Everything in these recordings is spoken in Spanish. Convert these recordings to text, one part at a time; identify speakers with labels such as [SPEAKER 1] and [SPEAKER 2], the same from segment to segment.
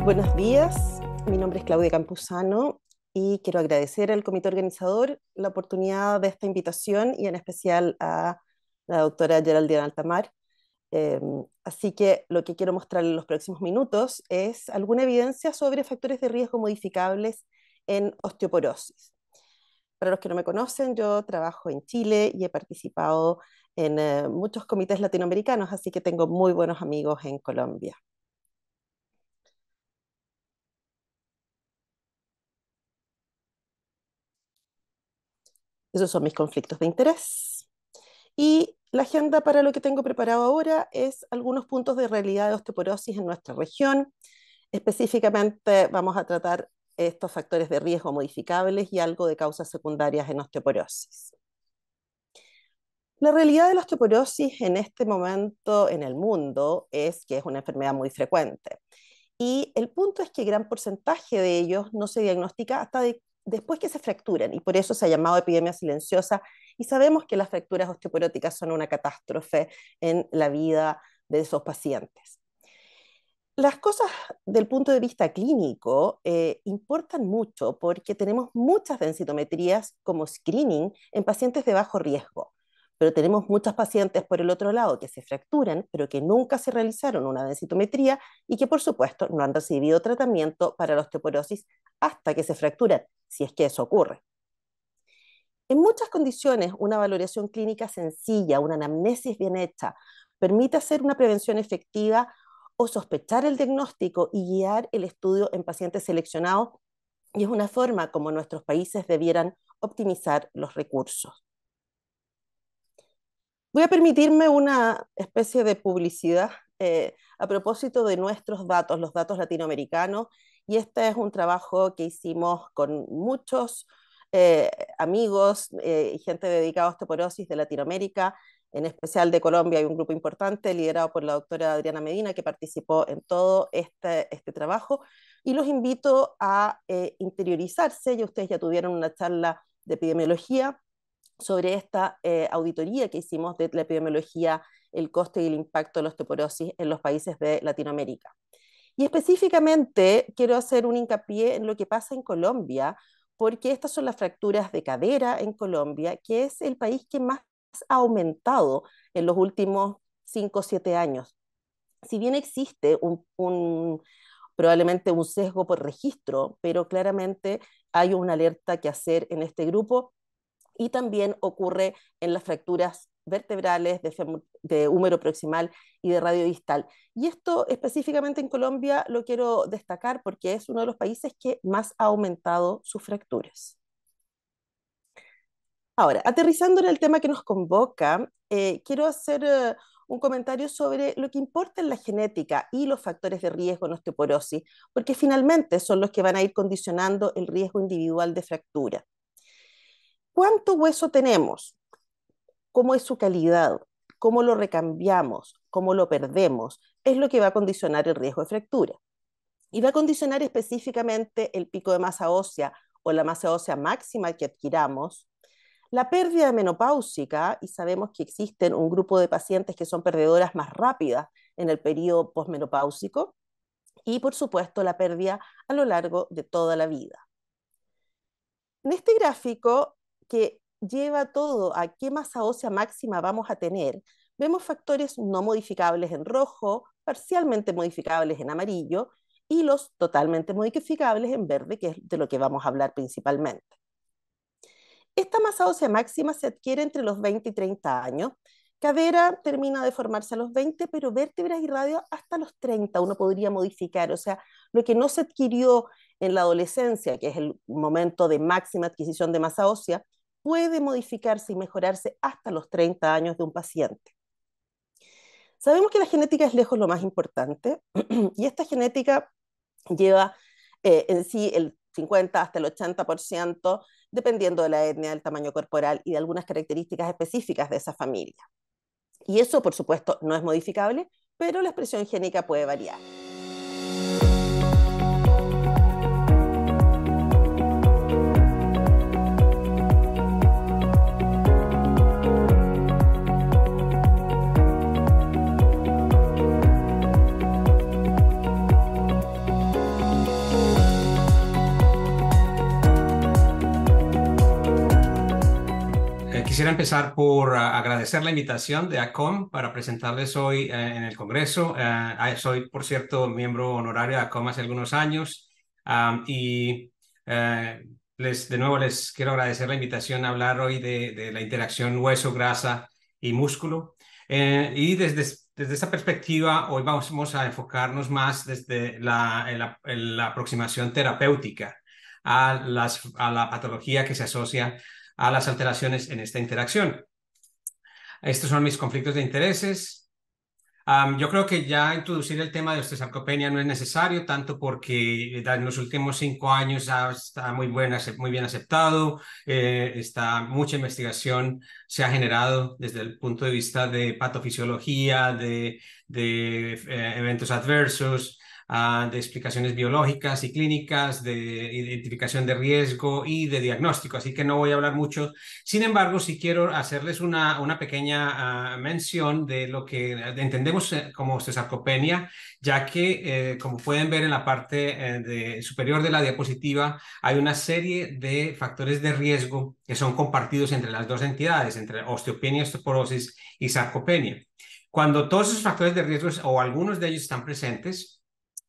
[SPEAKER 1] Buenos días, mi nombre es Claudia Campuzano y quiero agradecer al comité organizador la oportunidad de esta invitación y en especial a la doctora Geraldine Altamar. Eh, Así que lo que quiero mostrar en los próximos minutos es alguna evidencia sobre factores de riesgo modificables en osteoporosis. Para los que no me conocen, yo trabajo en Chile y he participado en muchos comités latinoamericanos, así que tengo muy buenos amigos en Colombia. Esos son mis conflictos de interés. Y la agenda para lo que tengo preparado ahora es algunos puntos de realidad de osteoporosis en nuestra región. Específicamente vamos a tratar estos factores de riesgo modificables y algo de causas secundarias en osteoporosis. La realidad de la osteoporosis en este momento en el mundo es que es una enfermedad muy frecuente. Y el punto es que gran porcentaje de ellos no se diagnostica hasta después que se fracturan, y por eso se ha llamado epidemia silenciosa, y sabemos que las fracturas osteoporóticas son una catástrofe en la vida de esos pacientes. Las cosas del punto de vista clínico importan mucho porque tenemos muchas densitometrías como screening en pacientes de bajo riesgo, pero tenemos muchos pacientes por el otro lado que se fracturan, pero que nunca se realizaron una densitometría y que por supuesto no han recibido tratamiento para la osteoporosis hasta que se fracturan, si es que eso ocurre. En muchas condiciones, una valoración clínica sencilla, una anamnesis bien hecha, permite hacer una prevención efectiva o sospechar el diagnóstico y guiar el estudio en pacientes seleccionados, y es una forma como nuestros países debieran optimizar los recursos. Voy a permitirme una especie de publicidad a propósito de nuestros datos, los datos latinoamericanos, y este es un trabajo que hicimos con muchos amigos y gente dedicada a osteoporosis de Latinoamérica, en especial de Colombia. Hay un grupo importante liderado por la doctora Adriana Medina que participó en todo este trabajo, y los invito a interiorizarse. Ya ustedes ya tuvieron una charla de epidemiología sobre esta auditoría que hicimos de la epidemiología, el coste y el impacto de la osteoporosis en los países de Latinoamérica. Y específicamente quiero hacer un hincapié en lo que pasa en Colombia, porque estas son las fracturas de cadera en Colombia, que es el país que más ha aumentado en los últimos 5 o 7 años. Si bien existe probablemente un sesgo por registro, pero claramente hay una alerta que hacer en este grupo, y también ocurre en las fracturas vertebrales de húmero proximal y de radio distal. Y esto específicamente en Colombia lo quiero destacar porque es uno de los países que más ha aumentado sus fracturas. Ahora, aterrizando en el tema que nos convoca, quiero hacer un comentario sobre lo que importa en la genética y los factores de riesgo en osteoporosis, porque finalmente son los que van a ir condicionando el riesgo individual de fractura. ¿Cuánto hueso tenemos? ¿Cómo es su calidad? ¿Cómo lo recambiamos? ¿Cómo lo perdemos? Es lo que va a condicionar el riesgo de fractura. Y va a condicionar específicamente el pico de masa ósea o la masa ósea máxima que adquiramos, la pérdida menopáusica, y sabemos que existen un grupo de pacientes que son perdedoras más rápidas en el periodo posmenopáusico, y por supuesto la pérdida a lo largo de toda la vida. En este gráfico, que lleva todo a qué masa ósea máxima vamos a tener, vemos factores no modificables en rojo, parcialmente modificables en amarillo, y los totalmente modificables en verde, que es de lo que vamos a hablar principalmente. Esta masa ósea máxima se adquiere entre los 20 y 30 años. Cadera termina de formarse a los 20, pero vértebras y radio hasta los 30 uno podría modificar. O sea, lo que no se adquirió en la adolescencia, que es el momento de máxima adquisición de masa ósea, puede modificarse y mejorarse hasta los 30 años de un paciente. Sabemos que la genética es lejos lo más importante, y esta genética lleva en sí el 50 hasta el 80%, dependiendo de la etnia, del tamaño corporal y de algunas características específicas de esa familia. Y eso, por supuesto, no es modificable, pero la expresión génica puede variar.
[SPEAKER 2] Quisiera empezar por agradecer la invitación de ACOM para presentarles hoy en el Congreso. Soy, por cierto, miembro honorario de ACOM hace algunos años y eh, de nuevo les quiero agradecer la invitación a hablar hoy de la interacción hueso, grasa y músculo. Y desde esta perspectiva, hoy vamos a enfocarnos más desde la aproximación terapéutica a la patología que se asocia a las alteraciones en esta interacción. Estos son mis conflictos de intereses. Yo creo que ya introducir el tema de osteosarcopenia no es necesario, tanto porque en los últimos 5 años está muy bien aceptado, mucha investigación se ha generado desde el punto de vista de patofisiología, de eventos adversos, de explicaciones biológicas y clínicas, de identificación de riesgo y de diagnóstico, así que no voy a hablar mucho. Sin embargo, sí quiero hacerles una pequeña mención de lo que entendemos como osteosarcopenia, ya que, como pueden ver en la parte superior de la diapositiva, hay una serie de factores de riesgo que son compartidos entre las dos entidades, entre osteopenia, osteoporosis y sarcopenia. Cuando todos esos factores de riesgo o algunos de ellos están presentes,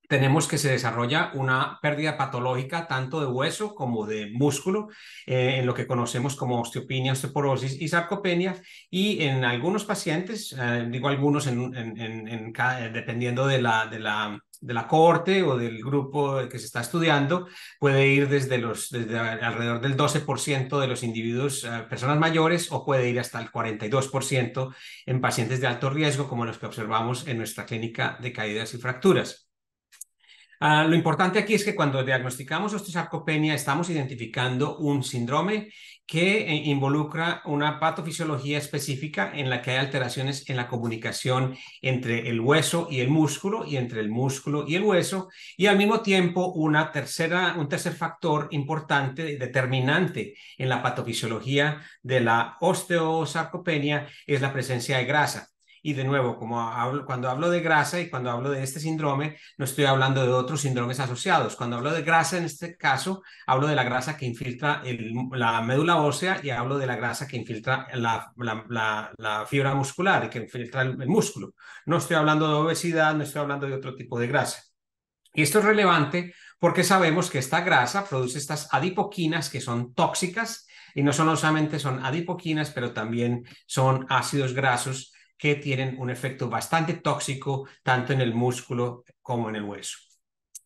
[SPEAKER 2] tenemos que se desarrolla una pérdida patológica tanto de hueso como de músculo, en lo que conocemos como osteopenia, osteoporosis y sarcopenia, y en algunos pacientes, digo algunos dependiendo de la cohorte o del grupo que se está estudiando, puede ir desde alrededor del 12% de los individuos, personas mayores, o puede ir hasta el 42% en pacientes de alto riesgo, como los que observamos en nuestra clínica de caídas y fracturas. Lo importante aquí es que cuando diagnosticamos osteosarcopenia estamos identificando un síndrome que involucra una patofisiología específica en la que hay alteraciones en la comunicación entre el hueso y el músculo y entre el músculo y el hueso, y al mismo tiempo un tercer factor importante, determinante en la patofisiología de la osteosarcopenia es la presencia de grasa. Y de nuevo, cuando hablo de grasa y cuando hablo de este síndrome, no estoy hablando de otros síndromes asociados. Cuando hablo de grasa, en este caso, hablo de la grasa que infiltra la médula ósea y hablo de la grasa que infiltra la fibra muscular y que infiltra el músculo. No estoy hablando de obesidad, no estoy hablando de otro tipo de grasa. Y esto es relevante porque sabemos que esta grasa produce estas adipoquinas que son tóxicas, y no solamente son adipoquinas, pero también son ácidos grasos que tienen un efecto bastante tóxico tanto en el músculo como en el hueso.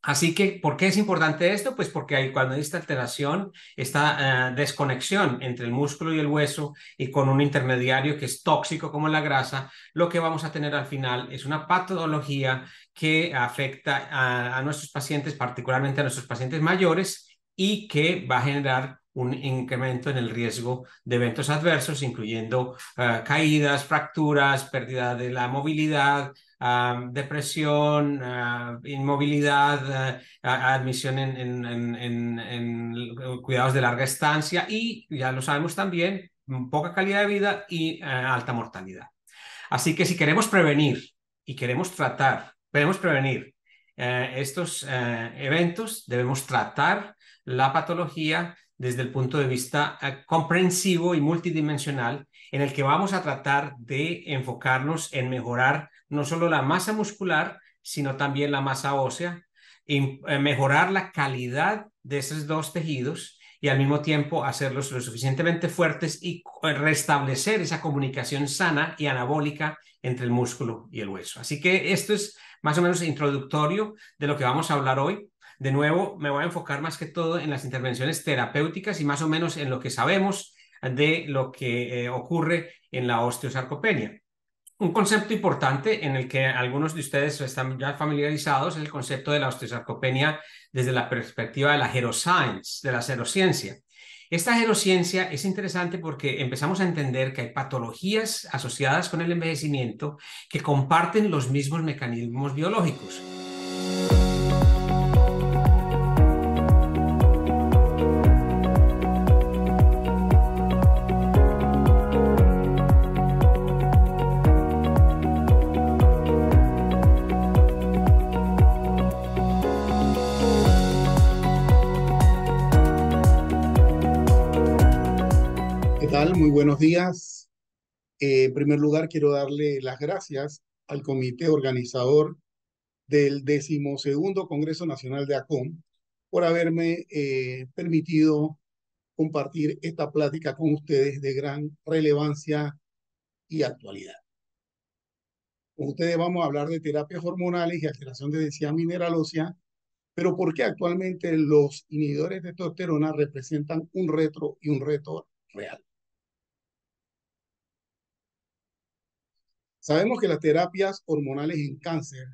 [SPEAKER 2] Así que, ¿por qué es importante esto? Pues porque cuando hay esta alteración, esta desconexión entre el músculo y el hueso, y con un intermediario que es tóxico como la grasa, lo que vamos a tener al final es una patología que afecta a nuestros pacientes, particularmente a nuestros pacientes mayores, y que va a generar un incremento en el riesgo de eventos adversos, incluyendo caídas, fracturas, pérdida de la movilidad, depresión, inmovilidad, admisión en cuidados de larga estancia y, ya lo sabemos también, poca calidad de vida y alta mortalidad. Así que si queremos prevenir y queremos prevenir estos eventos, debemos tratar la patología desde el punto de vista comprensivo y multidimensional, en el que vamos a tratar de enfocarnos en mejorar no solo la masa muscular, sino también la masa ósea, y mejorar la calidad de esos dos tejidos, y al mismo tiempo hacerlos lo suficientemente fuertes y restablecer esa comunicación sana y anabólica entre el músculo y el hueso. Así que esto es más o menos introductorio de lo que vamos a hablar hoy. De nuevo, me voy a enfocar más que todo en las intervenciones terapéuticas y más o menos en lo que sabemos de lo que ocurre en la osteosarcopenia. Un concepto importante en el que algunos de ustedes están ya familiarizados es el concepto de la osteosarcopenia desde la perspectiva de la geroscience, de la serociencia. Esta gerociencia es interesante porque empezamos a entender que hay patologías asociadas con el envejecimiento que comparten los mismos mecanismos biológicos.
[SPEAKER 3] ¿Qué tal? Muy buenos días. En primer lugar, quiero darle las gracias al comité organizador del 12º Congreso Nacional de ACOM por haberme permitido compartir esta plática con ustedes de gran relevancia y actualidad. Con ustedes vamos a hablar de terapias hormonales y alteración de densidad mineral ósea, pero ¿por qué actualmente los inhibidores de testosterona representan un reto real? Sabemos que las terapias hormonales en cáncer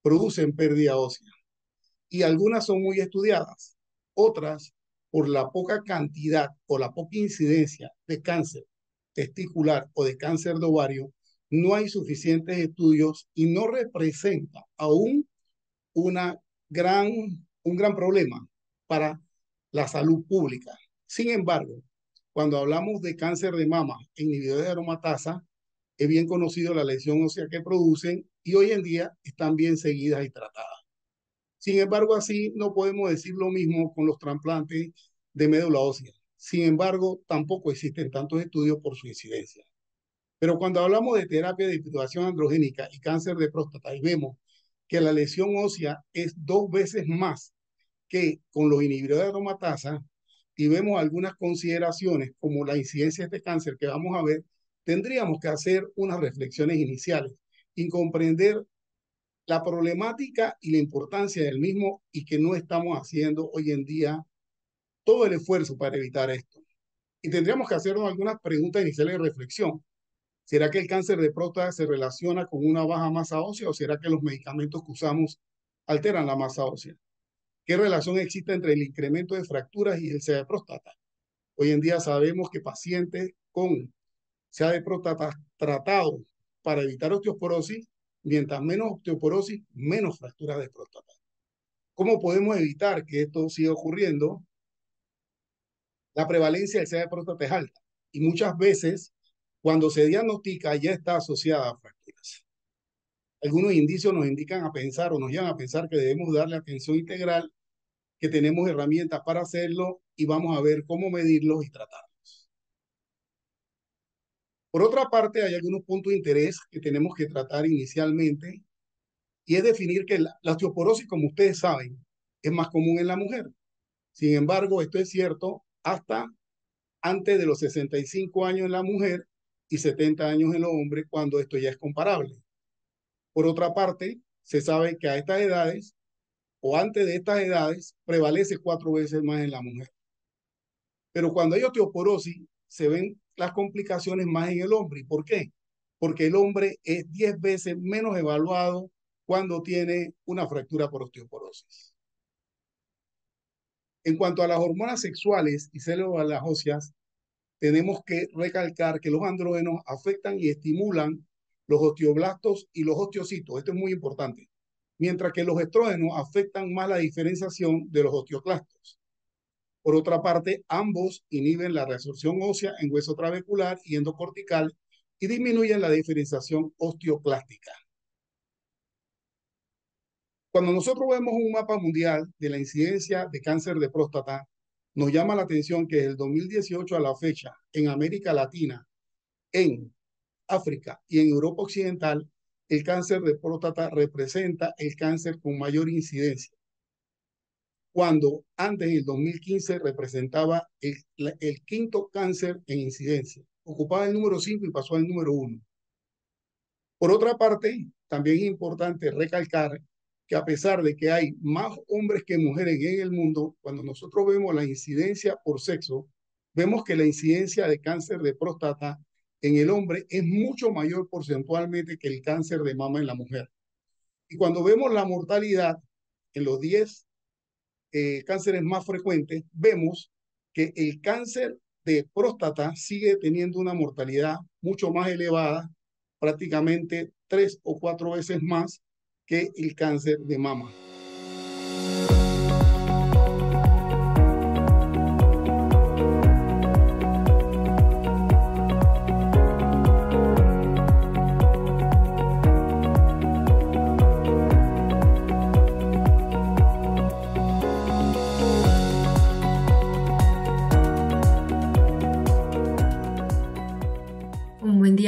[SPEAKER 3] producen pérdida ósea y algunas son muy estudiadas. Otras, por la poca cantidad o la poca incidencia de cáncer testicular o de cáncer de ovario, no hay suficientes estudios y no representa aún una gran, un gran problema para la salud pública. Sin embargo, cuando hablamos de cáncer de mama e inhibidores de aromatasa, es bien conocido la lesión ósea que producen y hoy en día están bien seguidas y tratadas. Sin embargo, así no podemos decir lo mismo con los trasplantes de médula ósea. Sin embargo, tampoco existen tantos estudios por su incidencia. Pero cuando hablamos de terapia de hiperplasia androgénica y cáncer de próstata y vemos que la lesión ósea es 2 veces más que con los inhibidores de aromatasa y vemos algunas consideraciones como la incidencia de este cáncer que vamos a ver, tendríamos que hacer unas reflexiones iniciales y comprender la problemática y la importancia del mismo y que no estamos haciendo hoy en día todo el esfuerzo para evitar esto. Y tendríamos que hacernos algunas preguntas iniciales de reflexión. ¿Será que el cáncer de próstata se relaciona con una baja masa ósea o será que los medicamentos que usamos alteran la masa ósea? ¿Qué relación existe entre el incremento de fracturas y el SEA de próstata? Hoy en día sabemos que pacientes con SEA de próstata tratados para evitar osteoporosis, mientras menos osteoporosis, menos fracturas de próstata. ¿Cómo podemos evitar que esto siga ocurriendo? La prevalencia del SEA de próstata es alta y muchas veces cuando se diagnostica ya está asociada a fracturas. Algunos indicios nos indican a pensar o nos llevan a pensar que debemos darle atención integral, que tenemos herramientas para hacerlo y vamos a ver cómo medirlos y tratarlos. Por otra parte, hay algunos puntos de interés que tenemos que tratar inicialmente y es definir que la osteoporosis, como ustedes saben, es más común en la mujer. Sin embargo, esto es cierto hasta antes de los 65 años en la mujer y 70 años en los hombres, cuando esto ya es comparable. Por otra parte, se sabe que a estas edades o antes de estas edades prevalece 4 veces más en la mujer. Pero cuando hay osteoporosis, se ven las complicaciones más en el hombre. ¿Y por qué? Porque el hombre es 10 veces menos evaluado cuando tiene una fractura por osteoporosis. En cuanto a las hormonas sexuales y células óseas, tenemos que recalcar que los andrógenos afectan y estimulan los osteoblastos y los osteocitos. Esto es muy importante. Mientras que los estrógenos afectan más la diferenciación de los osteoclastos. Por otra parte, ambos inhiben la reabsorción ósea en hueso trabecular y endocortical y disminuyen la diferenciación osteoclástica. Cuando nosotros vemos un mapa mundial de la incidencia de cáncer de próstata, nos llama la atención que desde el 2018 a la fecha, en América Latina, en África y en Europa Occidental, el cáncer de próstata representa el cáncer con mayor incidencia. Cuando antes, en el 2015, representaba el quinto cáncer en incidencia. Ocupaba el número 5 y pasó al número 1. Por otra parte, también es importante recalcar que a pesar de que hay más hombres que mujeres en el mundo, cuando nosotros vemos la incidencia por sexo, vemos que la incidencia de cáncer de próstata en el hombre es mucho mayor porcentualmente que el cáncer de mama en la mujer. Y cuando vemos la mortalidad en los 10 cánceres más frecuentes, vemos que el cáncer de próstata sigue teniendo una mortalidad mucho más elevada, prácticamente 3 o 4 veces más que el cáncer de mama.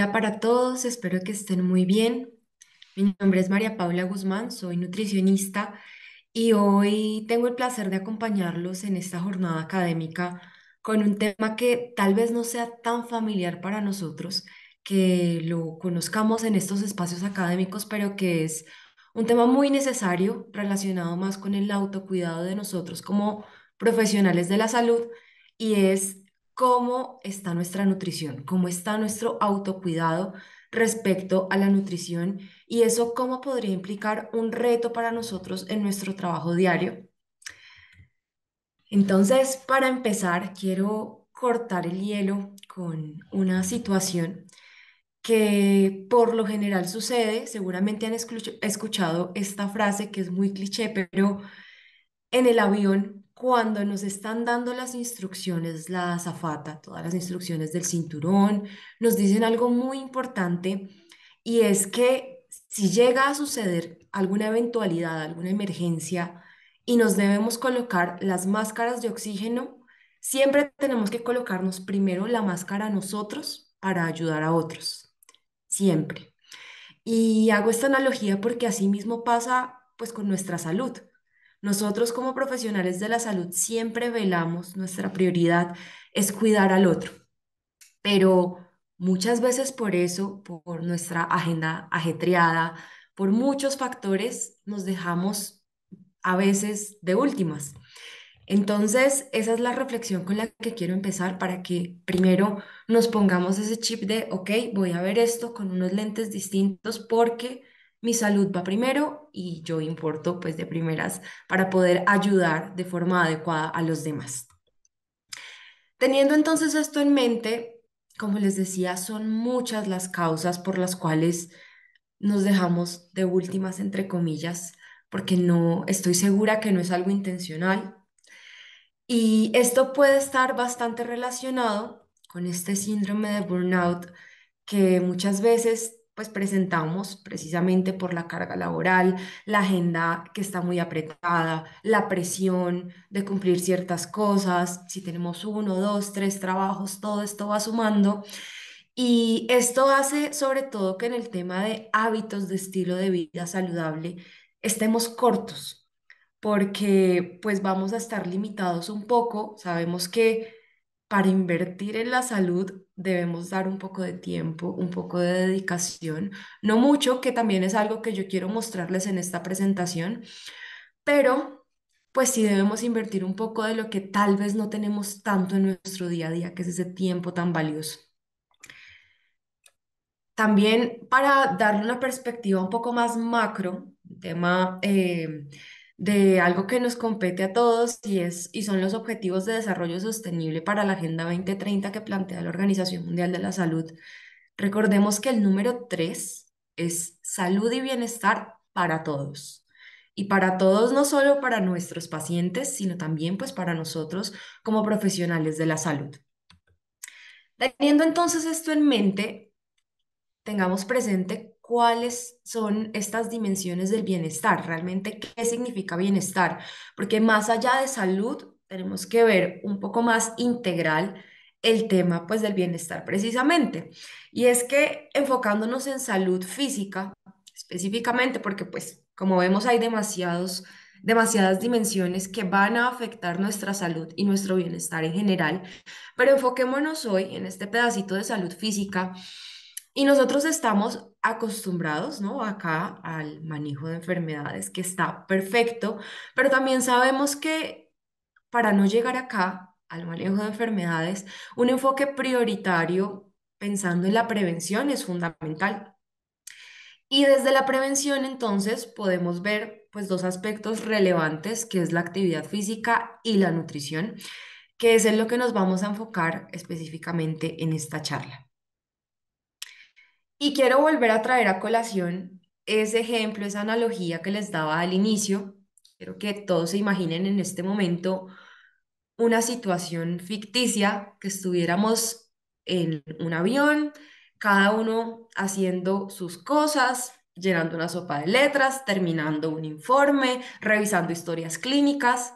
[SPEAKER 4] día para todos, espero que estén muy bien. Mi nombre es María Paula Guzmán, soy nutricionista y hoy tengo el placer de acompañarlos en esta jornada académica con un tema que tal vez no sea tan familiar para nosotros, que lo conozcamos en estos espacios académicos, pero que es un tema muy necesario relacionado más con el autocuidado de nosotros como profesionales de la salud y es cómo está nuestra nutrición, cómo está nuestro autocuidado respecto a la nutrición y eso cómo podría implicar un reto para nosotros en nuestro trabajo diario. Entonces, para empezar, quiero cortar el hielo con una situación que por lo general sucede. Seguramente han escuchado esta frase que es muy cliché, pero en el avión, cuando nos están dando las instrucciones, la azafata, todas las instrucciones del cinturón, nos dicen algo muy importante y es que si llega a suceder alguna eventualidad, alguna emergencia y nos debemos colocar las máscaras de oxígeno, siempre tenemos que colocarnos primero la máscara nosotros para ayudar a otros, siempre. Y hago esta analogía porque así mismo pasa pues con nuestra salud. Nosotros como profesionales de la salud siempre velamos, nuestra prioridad es cuidar al otro, pero muchas veces por eso, por nuestra agenda ajetreada, por muchos factores, nos dejamos a veces de últimas. Entonces, esa es la reflexión con la que quiero empezar para que primero nos pongamos ese chip de, ok, voy a ver esto con unos lentes distintos porque mi salud va primero y yo importo pues de primeras para poder ayudar de forma adecuada a los demás. Teniendo entonces esto en mente, como les decía, son muchas las causas por las cuales nos dejamos de últimas, entre comillas, porque no estoy segura que no es algo intencional. Y esto puede estar bastante relacionado con este síndrome de burnout que muchas veces pues presentamos precisamente por la carga laboral, la agenda que está muy apretada, la presión de cumplir ciertas cosas, si tenemos uno, dos, tres trabajos, todo esto va sumando. Y esto hace sobre todo que en el tema de hábitos de estilo de vida saludable estemos cortos porque pues vamos a estar limitados un poco. Sabemos que para invertir en la salud debemos dar un poco de tiempo, un poco de dedicación, no mucho, que también es algo que yo quiero mostrarles en esta presentación, pero pues sí debemos invertir un poco de lo que tal vez no tenemos tanto en nuestro día a día, que es ese tiempo tan valioso. También para darle una perspectiva un poco más macro, tema de algo que nos compete a todos y son los Objetivos de Desarrollo Sostenible para la Agenda 2030 que plantea la Organización Mundial de la Salud. Recordemos que el número 3 es salud y bienestar para todos. Y para todos, no solo para nuestros pacientes, sino también pues para nosotros como profesionales de la salud. Teniendo entonces esto en mente, tengamos presente cuáles son estas dimensiones del bienestar, realmente qué significa bienestar, porque más allá de salud, tenemos que ver un poco más integral el tema pues del bienestar precisamente. Y es que enfocándonos en salud física, específicamente porque pues como vemos hay demasiadas dimensiones que van a afectar nuestra salud y nuestro bienestar en general, pero enfoquémonos hoy en este pedacito de salud física y nosotros estamos acostumbrados, ¿no? Acá al manejo de enfermedades, que está perfecto, pero también sabemos que para no llegar acá al manejo de enfermedades, un enfoque prioritario pensando en la prevención es fundamental. Y desde la prevención, entonces, podemos ver pues dos aspectos relevantes, que es la actividad física y la nutrición, que es en lo que nos vamos a enfocar específicamente en esta charla. Y quiero volver a traer a colación ese ejemplo, esa analogía que les daba al inicio. Quiero que todos se imaginen en este momento una situación ficticia, que estuviéramos en un avión, cada uno haciendo sus cosas, llenando una sopa de letras, terminando un informe, revisando historias clínicas.